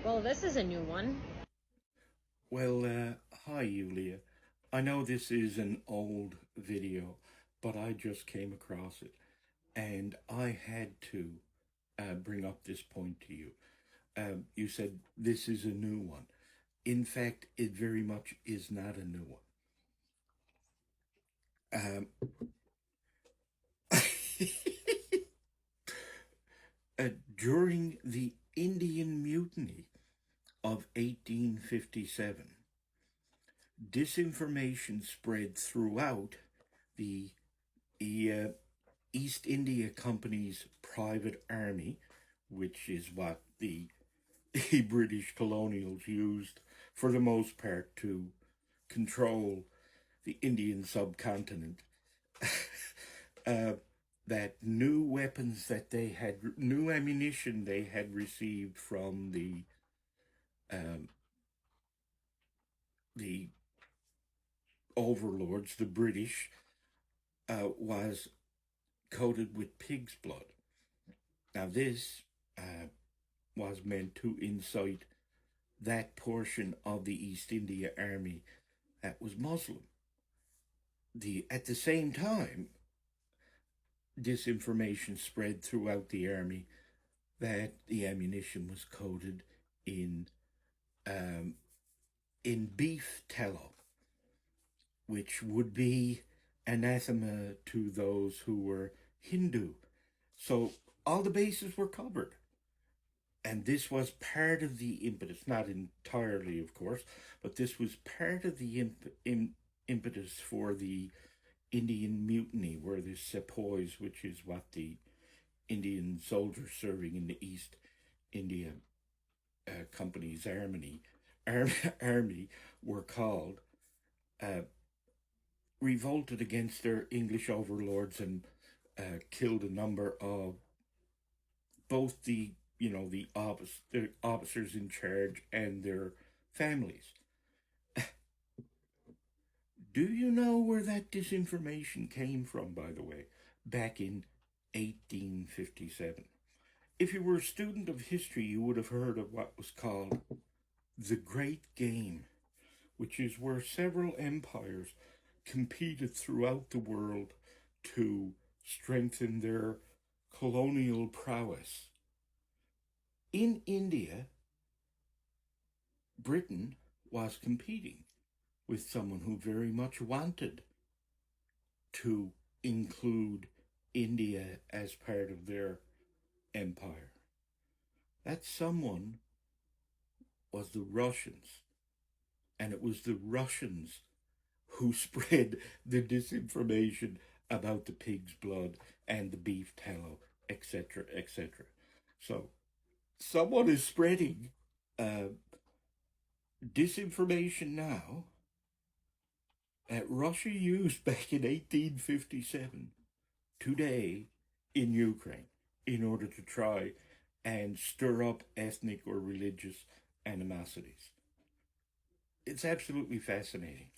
Well, this is a new one. Well, hi Yulia. I know this is an old video, but I just came across it and I had to bring up this point to you. You said this is a new one. In fact, it very much is not a new one. During the Indian Mutiny of 1857, disinformation spread throughout the East India Company's private army, which is what the British colonials used for the most part to control the Indian subcontinent. uh, that new weapons that they had, new ammunition they had received from um, the overlords, the British, was coated with pig's blood. Now, this was meant to incite that portion of the East India Army that was Muslim. At the same time, disinformation spread throughout the army that the ammunition was coated in um, in beef tallow, which would be anathema to those who were Hindu. So all the bases were covered. And this was part of the impetus, not entirely, of course, but this was part of the impetus for the Indian Mutiny, where the sepoys, which is what the Indian soldiers serving in the East India Company's army were called, uh, revolted against their English overlords and killed a number of both the officers in charge and their families. Do you know where that disinformation came from, by the way, back in 1857? If you were a student of history, you would have heard of what was called the Great Game, which is where several empires competed throughout the world to strengthen their colonial prowess. In India, Britain was competing with someone who very much wanted to include India as part of their empire. That someone was the Russians, and it was the Russians who spread the disinformation about the pig's blood and the beef tallow, etc., etc. So, someone is spreading uh, disinformation now that Russia used back in 1857 today in Ukraine in order to try and stir up ethnic or religious animosities. It's absolutely fascinating.